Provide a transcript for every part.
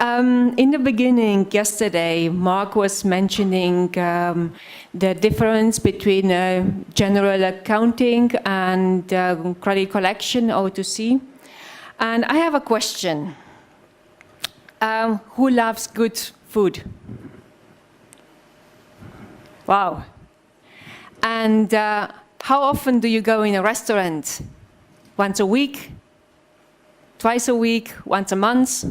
In the beginning, yesterday, Mark was mentioning the difference between general accounting and credit collection, O2C. And I have a question. Who loves good food? Wow. And how often do you go in a restaurant? Once a week? Twice a week? Once a month?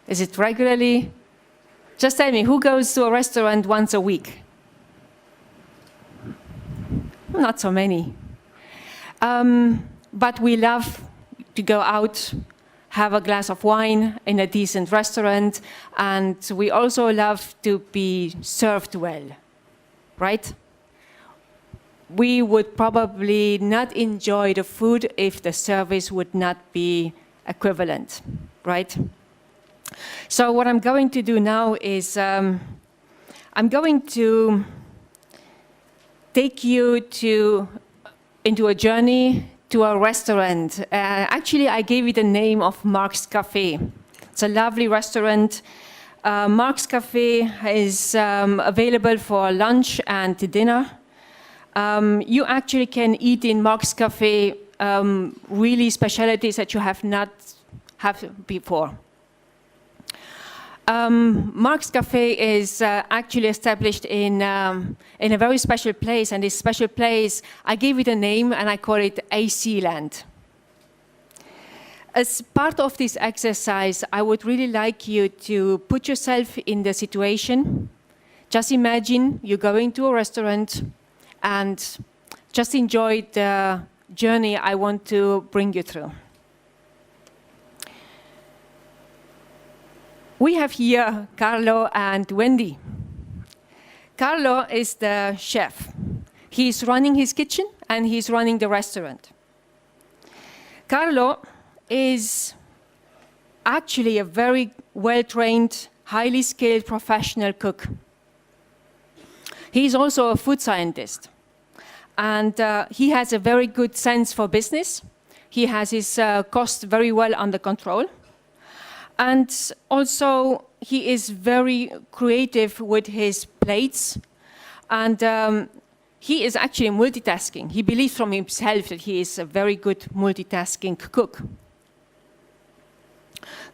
Is it regularly? Just tell me, who goes to a restaurant once a week? Not so many. But we love to go out, have a glass of wine in a decent restaurant, and we also love to be served well, right? We would probably not enjoy the food if the service would not be equivalent, right? So what I'm going to do now is I'm going to take you into a journey to a restaurant. Actually, I gave it the name of Mark's Cafe. It's a lovely restaurant. Mark's Cafe is available for lunch and dinner. You actually can eat in Mark's Cafe really specialties that you have not had before. Mark's Cafe is actually established in a very special place, and this special place, I gave it a name and I call it AC Land. As part of this exercise, I would really like you to put yourself in the situation. Just imagine you're going to a restaurant and just enjoy the journey I want to bring you through. We have here Carlo and Wendy. Carlo is the chef. He's running his kitchen and he's running the restaurant. Carlo is actually a very well-trained, highly skilled professional cook. He's also a food scientist. And he has a very good sense for business. He has his costs very well under control. And also, he is very creative with his plates. And he is actually multitasking. He believes from himself that he is a very good multitasking cook.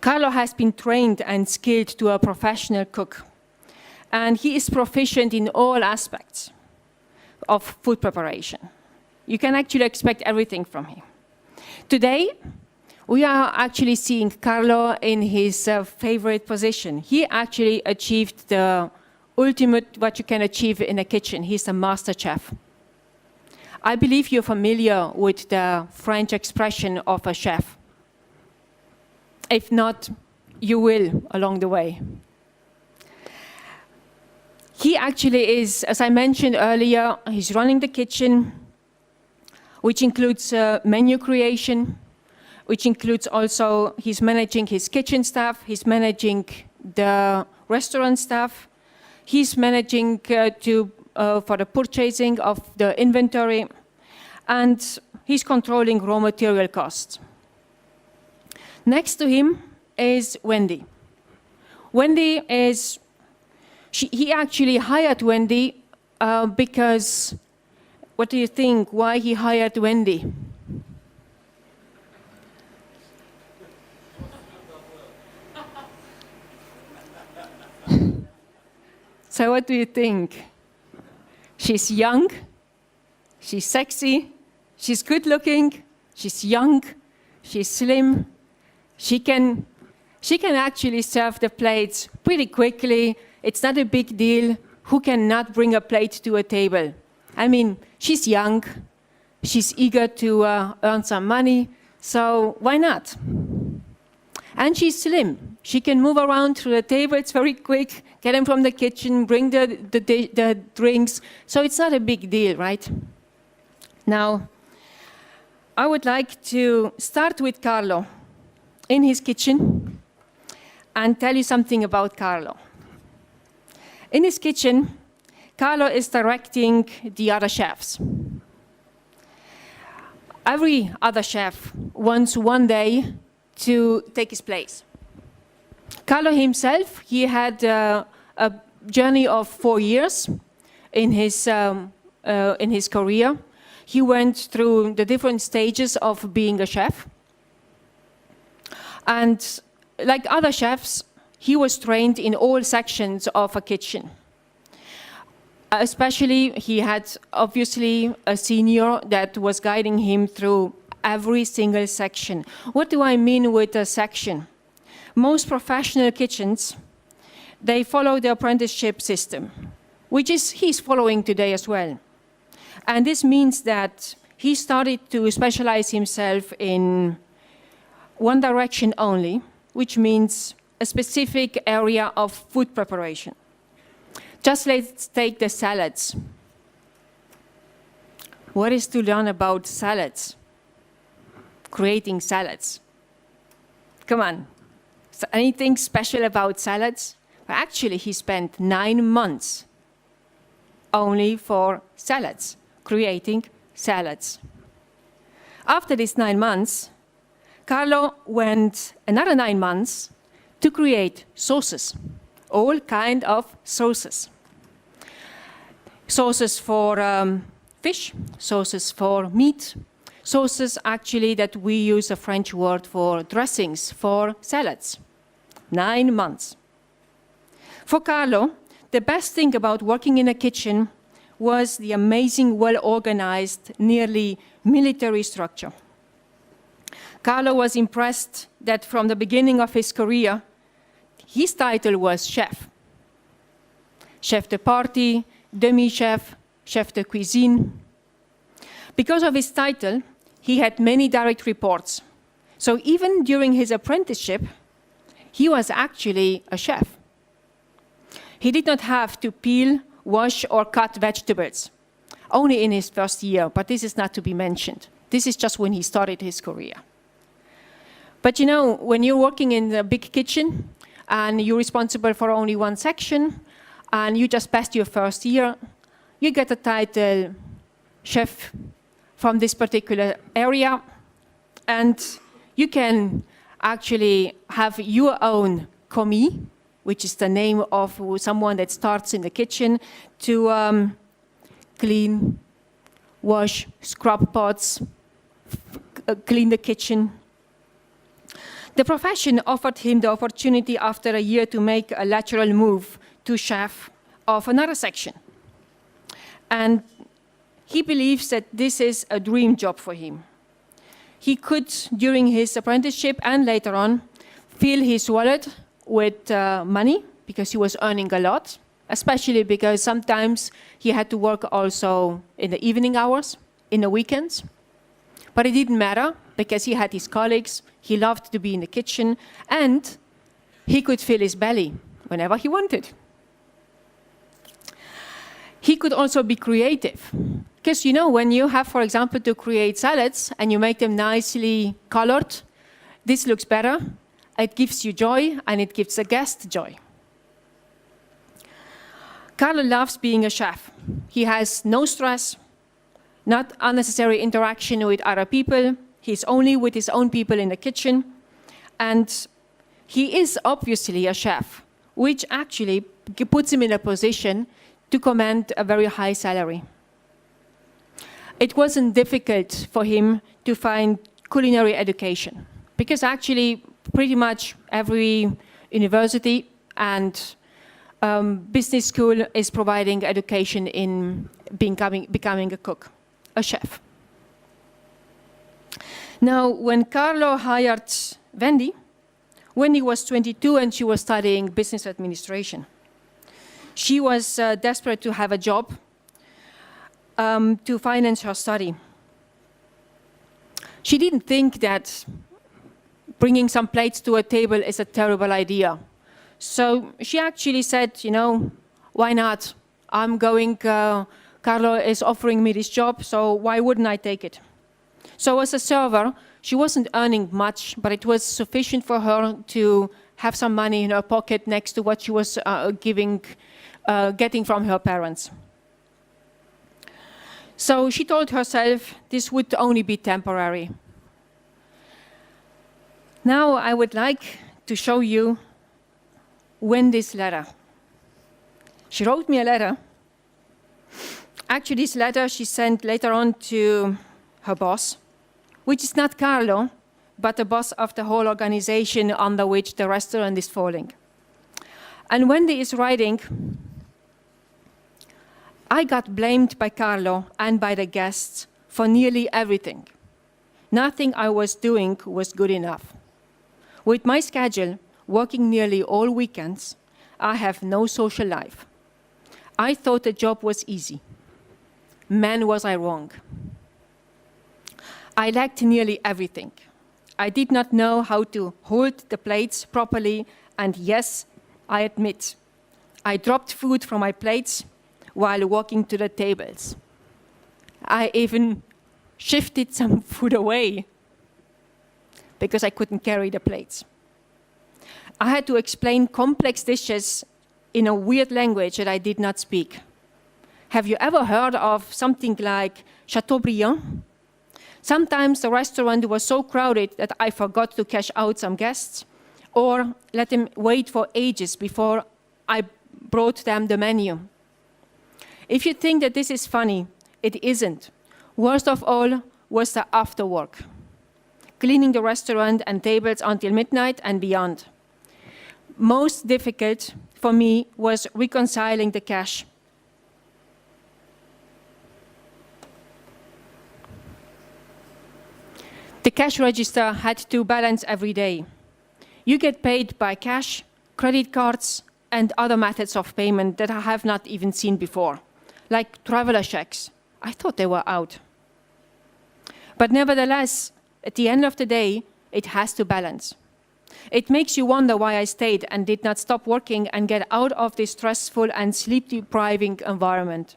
Carlo has been trained and skilled to a professional cook. And he is proficient in all aspects of food preparation. You can actually expect everything from him. Today, we are actually seeing Carlo in his favorite position. He actually achieved the ultimate what you can achieve in a kitchen. He's a master chef. I believe you're familiar with the French expression of a chef. If not, you will along the way. He actually is, as I mentioned earlier, he's running the kitchen, which includes menu creation, which includes also he's managing his kitchen staff, he's managing the restaurant staff, he's managing for the purchasing of the inventory, and he's controlling raw material costs. Next to him is Wendy. Wendy is, he actually hired Wendy because, what do you think, why he hired Wendy? So what do you think? She's young, she's sexy, she's good looking, she's young, she's slim. She can actually serve the plates pretty quickly. It's not a big deal. Who cannot bring a plate to a table? I mean, she's young, she's eager to earn some money, so why not? And she's slim. She can move around through the table. It's very quick. Get them from the kitchen, bring the drinks. So it's not a big deal, right? Now, I would like to start with Carlo in his kitchen and tell you something about Carlo. In his kitchen, Carlo is directing the other chefs. Every other chef wants one day to take his place. Carlo himself, he had a journey of 4 years in his career. He went through the different stages of being a chef. And like other chefs, he was trained in all sections of a kitchen. Especially, he had obviously a senior that was guiding him through every single section. What do I mean with a section? Most professional kitchens, they follow the apprenticeship system, which he's following today as well. And this means that he started to specialize himself in one direction only, which means a specific area of food preparation. Just let's take the salads. What is to learn about salads? Creating salads. Come on. So anything special about salads? Well, actually, he spent 9 months only for salads, creating salads. After these 9 months, Carlo went another 9 months to create sauces, all kind of sauces. Sauces for fish, sauces for meat, sauces actually that we use a French word for dressings, for salads. 9 months. For Carlo, the best thing about working in a kitchen was the amazing, well-organized, nearly military structure. Carlo was impressed that from the beginning of his career, his title was chef. Chef de partie, demi-chef, chef de cuisine. Because of his title, he had many direct reports. So even during his apprenticeship, he was actually a chef. He did not have to peel, wash, or cut vegetables, only in his first year, but this is not to be mentioned. This is just when he started his career. But you know, when you're working in a big kitchen and you're responsible for only one section and you just passed your first year, you get a title chef from this particular area, and you can actually have your own commis, which is the name of someone that starts in the kitchen to clean, wash, scrub pots, clean the kitchen. The profession offered him the opportunity after a year to make a lateral move to chef of another section. And he believes that this is a dream job for him. He could, during his apprenticeship and later on, fill his wallet with money because he was earning a lot, especially because sometimes he had to work also in the evening hours, in the weekends. But it didn't matter because he had his colleagues, he loved to be in the kitchen, and he could fill his belly whenever he wanted. He could also be creative. Because, you know, when you have, for example, to create salads and you make them nicely colored, this looks better, it gives you joy, and it gives the guest joy. Carlo loves being a chef. He has no stress, not unnecessary interaction with other people. He's only with his own people in the kitchen. And he is obviously a chef, which actually puts him in a position to command a very high salary. It wasn't difficult for him to find culinary education, because actually pretty much every university and business school is providing education in becoming a cook, a chef. Now, when Carlo hired Wendy was 22 and she was studying business administration. She was desperate to have a job to finance her study. She didn't think that bringing some plates to a table is a terrible idea. So she actually said, you know, why not? Carlo is offering me this job, so why wouldn't I take it? So as a server, she wasn't earning much, but it was sufficient for her to have some money in her pocket next to what she was getting from her parents. So she told herself this would only be temporary. Now I would like to show you Wendy's letter. She wrote me a letter. Actually, this letter she sent later on to her boss, which is not Carlo, but the boss of the whole organization under which the restaurant is falling. And Wendy is writing, I got blamed by Carlo and by the guests for nearly everything. Nothing I was doing was good enough. With my schedule, working nearly all weekends, I have no social life. I thought the job was easy. Man, was I wrong. I lacked nearly everything. I did not know how to hold the plates properly, and yes, I admit, I dropped food from my plates while walking to the tables. I even shifted some food away because I couldn't carry the plates. I had to explain complex dishes in a weird language that I did not speak. Have you ever heard of something like Chateaubriand? Sometimes the restaurant was so crowded that I forgot to cash out some guests or let them wait for ages before I brought them the menu. If you think that this is funny, it isn't. Worst of all was the after work, cleaning the restaurant and tables until midnight and beyond. Most difficult for me was reconciling the cash. The cash register had to balance every day. You get paid by cash, credit cards, and other methods of payment that I have not even seen before, like traveler checks. I thought they were out. But nevertheless, at the end of the day, it has to balance. It makes you wonder why I stayed and did not stop working and get out of this stressful and sleep-depriving environment.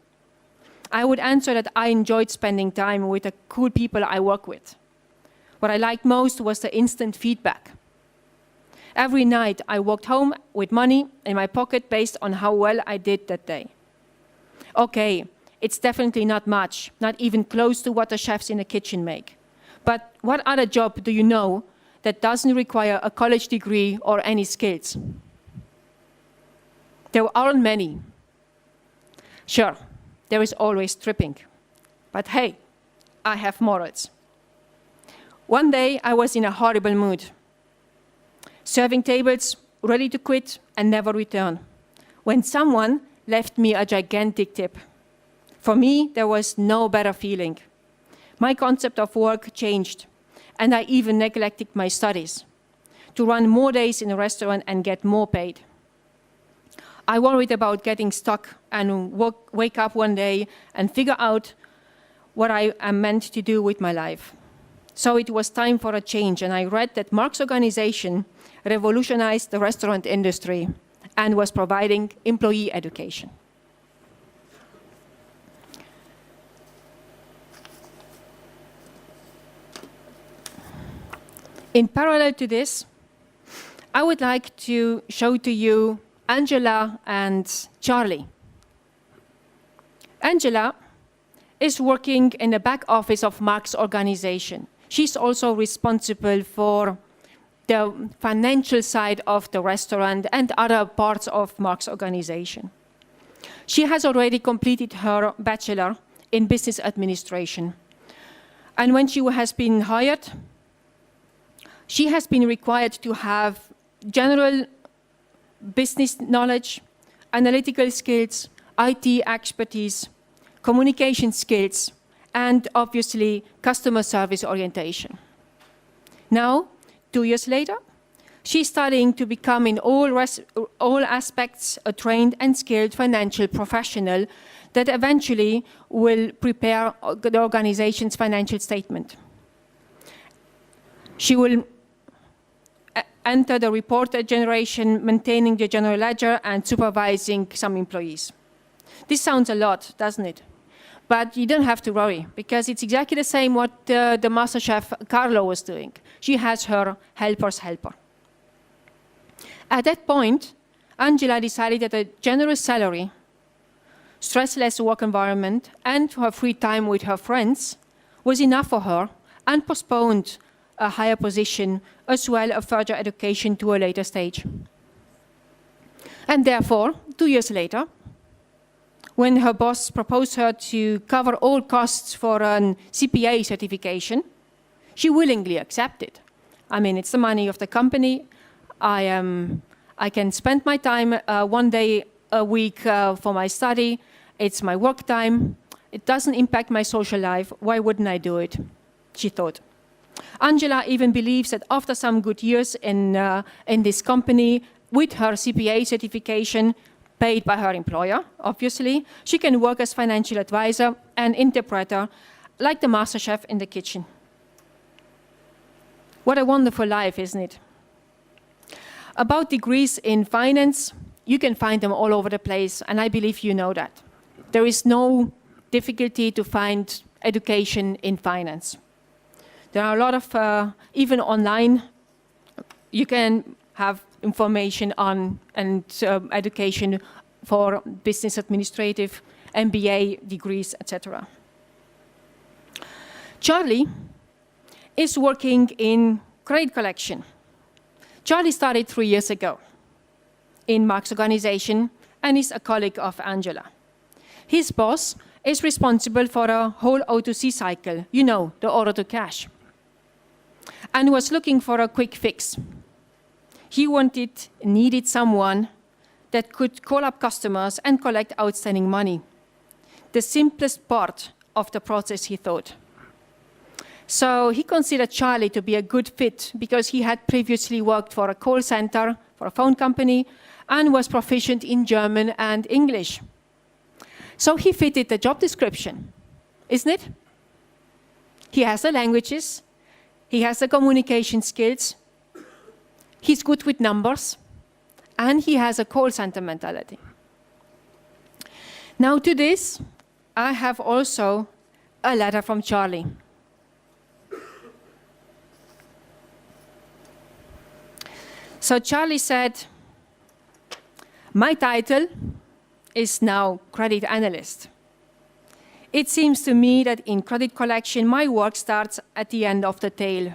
I would answer that I enjoyed spending time with the cool people I work with. What I liked most was the instant feedback. Every night I walked home with money in my pocket based on how well I did that day. Okay, it's definitely not much, not even close to what the chefs in the kitchen make. But what other job do you know that doesn't require a college degree or any skills? There aren't many. Sure, there is always stripping. But hey, I have morals. One day, I was in a horrible mood, serving tables, ready to quit and never return, when someone left me a gigantic tip. For me, there was no better feeling. My concept of work changed, and I even neglected my studies to run more days in a restaurant and get more paid. I worried about getting stuck and wake up one day and figure out what I am meant to do with my life. So it was time for a change, and I read that Mark's organization revolutionized the restaurant industry and was providing employee education. In parallel to this, I would like to show to you Angela and Charlie. Angela is working in the back office of Mark's organization. She's also responsible for the financial side of the restaurant and other parts of Mark's organization. She has already completed her bachelor in business administration. And when she has been hired, she has been required to have general business knowledge, analytical skills, IT expertise, communication skills, and obviously customer service orientation. Now, 2 years later, she's studying to become in all aspects a trained and skilled financial professional that eventually will prepare the organization's financial statement. She will enter the report generation, maintaining the general ledger, and supervising some employees. This sounds a lot, doesn't it? But you don't have to worry, because it's exactly the same what the master chef Carlo was doing. She has her helper's helper. At that point, Angela decided that a generous salary, stressless work environment, and her free time with her friends was enough for her, and postponed a higher position as well as further education to a later stage. And therefore, 2 years later, when her boss proposed her to cover all costs for a CPA certification, she willingly accepted. I mean, it's the money of the company. I can spend my time 1 day a week for my study. It's my work time. It doesn't impact my social life. Why wouldn't I do it? She thought. Angela even believes that after some good years in this company, with her CPA certification, paid by her employer, obviously, she can work as financial advisor and interpreter, like the master chef in the kitchen. What a wonderful life, isn't it? About degrees in finance, you can find them all over the place, and I believe you know that. There is no difficulty to find education in finance. There are a lot of, even online, you can have information on and education for business administrative, MBA degrees, etc. Charlie is working in credit collection. Charlie started 3 years ago in Mark's organization and is a colleague of Angela. His boss is responsible for a whole O2C cycle, you know, the order to cash, and was looking for a quick fix. He needed someone that could call up customers and collect outstanding money. The simplest part of the process, he thought. So he considered Charlie to be a good fit because he had previously worked for a call center, for a phone company, and was proficient in German and English. So he fitted the job description, isn't it? He has the languages, he has the communication skills, he's good with numbers, and he has a call center mentality. Now to this, I have also a letter from Charlie. So Charlie said, my title is now credit analyst. It seems to me that in credit collection, my work starts at the end of the tail.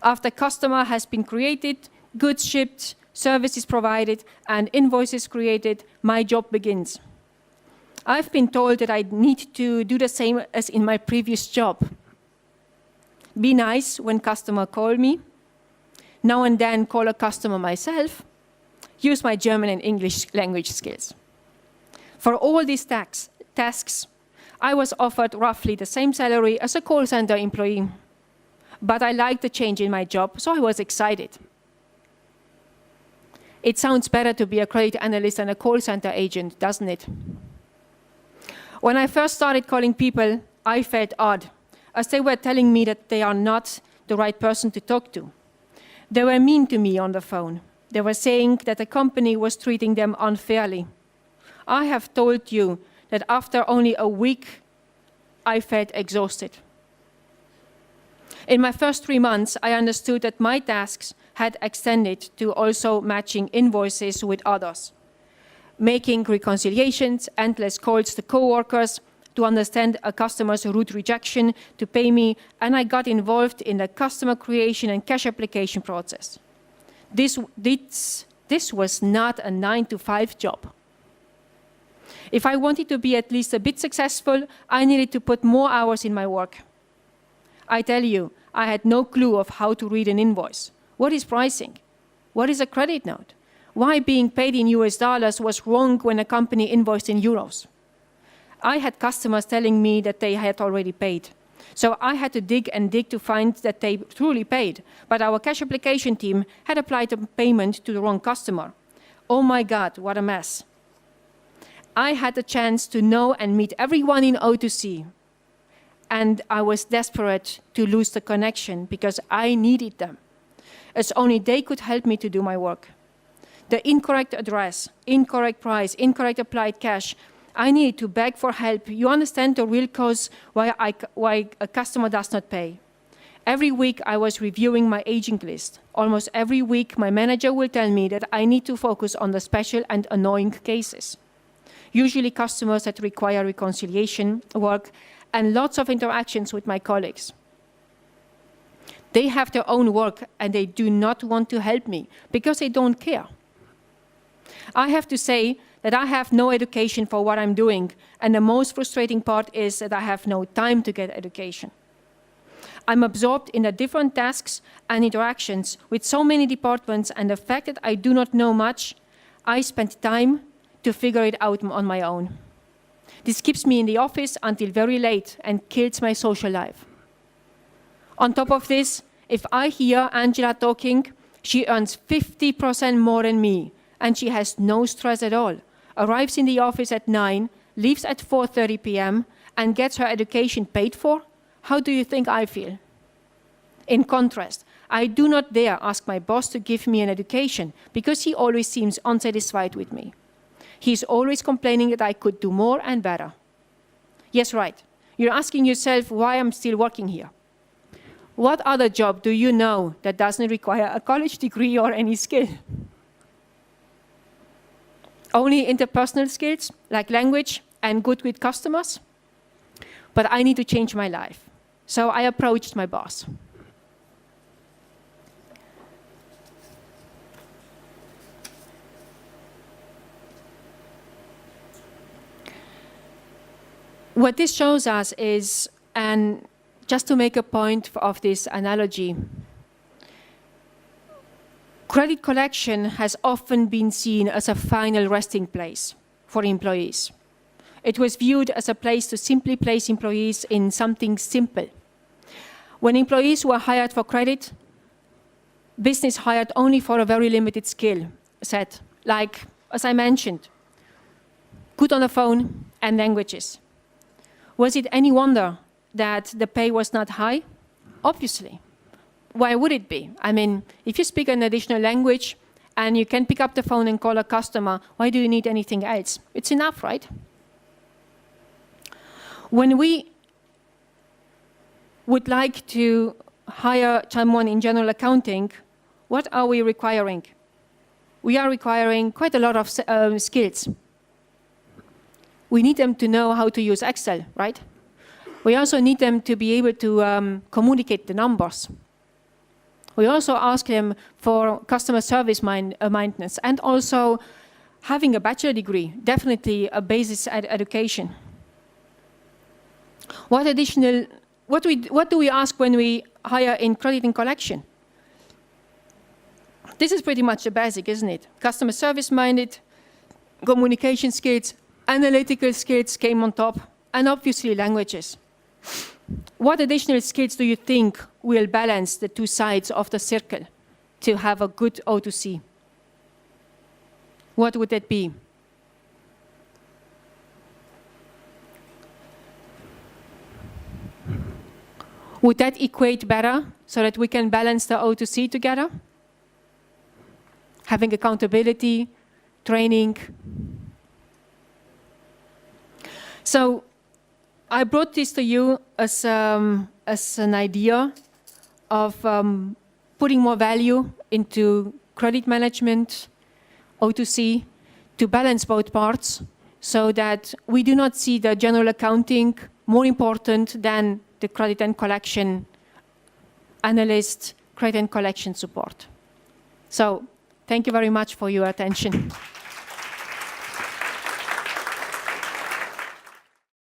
After customer has been created, goods shipped, services provided, and invoices created, my job begins. I've been told that I need to do the same as in my previous job. Be nice when customer call me. Now and then call a customer myself. Use my German and English language skills. For all these tasks, I was offered roughly the same salary as a call center employee. But I liked the change in my job, so I was excited. It sounds better to be a credit analyst than a call center agent, doesn't it? When I first started calling people, I felt odd, as they were telling me that they are not the right person to talk to. They were mean to me on the phone. They were saying that the company was treating them unfairly. I have told you that after only a week, I felt exhausted. In my first 3 months, I understood that my tasks had extended to also matching invoices with others, making reconciliations, endless calls to coworkers, to understand a customer's rude rejection to pay me, and I got involved in the customer creation and cash application process. This was not a 9-to-5 job. If I wanted to be at least a bit successful, I needed to put more hours in my work. I tell you, I had no clue of how to read an invoice. What is pricing? What is a credit note? Why being paid in US dollars was wrong when a company invoiced in euros? I had customers telling me that they had already paid. So I had to dig and dig to find that they truly paid. But our cash application team had applied a payment to the wrong customer. Oh my God, what a mess. I had the chance to know and meet everyone in O2C. And I was desperate to lose the connection because I needed them, as only they could help me to do my work. The incorrect address, incorrect price, incorrect applied cash, I needed to beg for help. You understand the real cause why a customer does not pay. Every week I was reviewing my aging list. Almost every week my manager will tell me that I need to focus on the special and annoying cases. Usually customers that require reconciliation work and lots of interactions with my colleagues. They have their own work and they do not want to help me because they don't care. I have to say that I have no education for what I'm doing, and the most frustrating part is that I have no time to get education. I'm absorbed in the different tasks and interactions with so many departments, and the fact that I do not know much, I spend time to figure it out on my own. This keeps me in the office until very late and kills my social life. On top of this, if I hear Angela talking, she earns 50% more than me, and she has no stress at all. Arrives in the office at 9, leaves at 4:30 p.m., and gets her education paid for. How do you think I feel? In contrast, I do not dare ask my boss to give me an education because he always seems unsatisfied with me. He's always complaining that I could do more and better. Yes, right. You're asking yourself why I'm still working here. What other job do you know that doesn't require a college degree or any skill? Only interpersonal skills, like language and good with customers? But I need to change my life. So I approached my boss. What this shows us is, and just to make a point of this analogy, credit collection has often been seen as a final resting place for employees. It was viewed as a place to simply place employees in something simple. When employees were hired for credit, business hired only for a very limited skill set, like, as I mentioned, good on the phone and languages. Was it any wonder that the pay was not high? Obviously. Why would it be? I mean, if you speak an additional language and you can pick up the phone and call a customer, why do you need anything else? It's enough, right? When we would like to hire someone in general accounting, what are we requiring? We are requiring quite a lot of skills. We need them to know how to use Excel, right? We also need them to be able to communicate the numbers. We also ask them for customer service maintenance and also having a bachelor degree, definitely a basis education. What do we ask when we hire in credit and collection? This is pretty much the basic, isn't it? Customer service minded, communication skills, analytical skills came on top, and obviously languages. What additional skills do you think will balance the two sides of the circle to have a good O2C? What would that be? Would that equate better so that we can balance the O2C together? Having accountability, training. So I brought this to you as an idea of putting more value into credit management, O2C, to balance both parts so that we do not see the general accounting more important than the credit and collection analyst, credit and collection support. So thank you very much for your attention.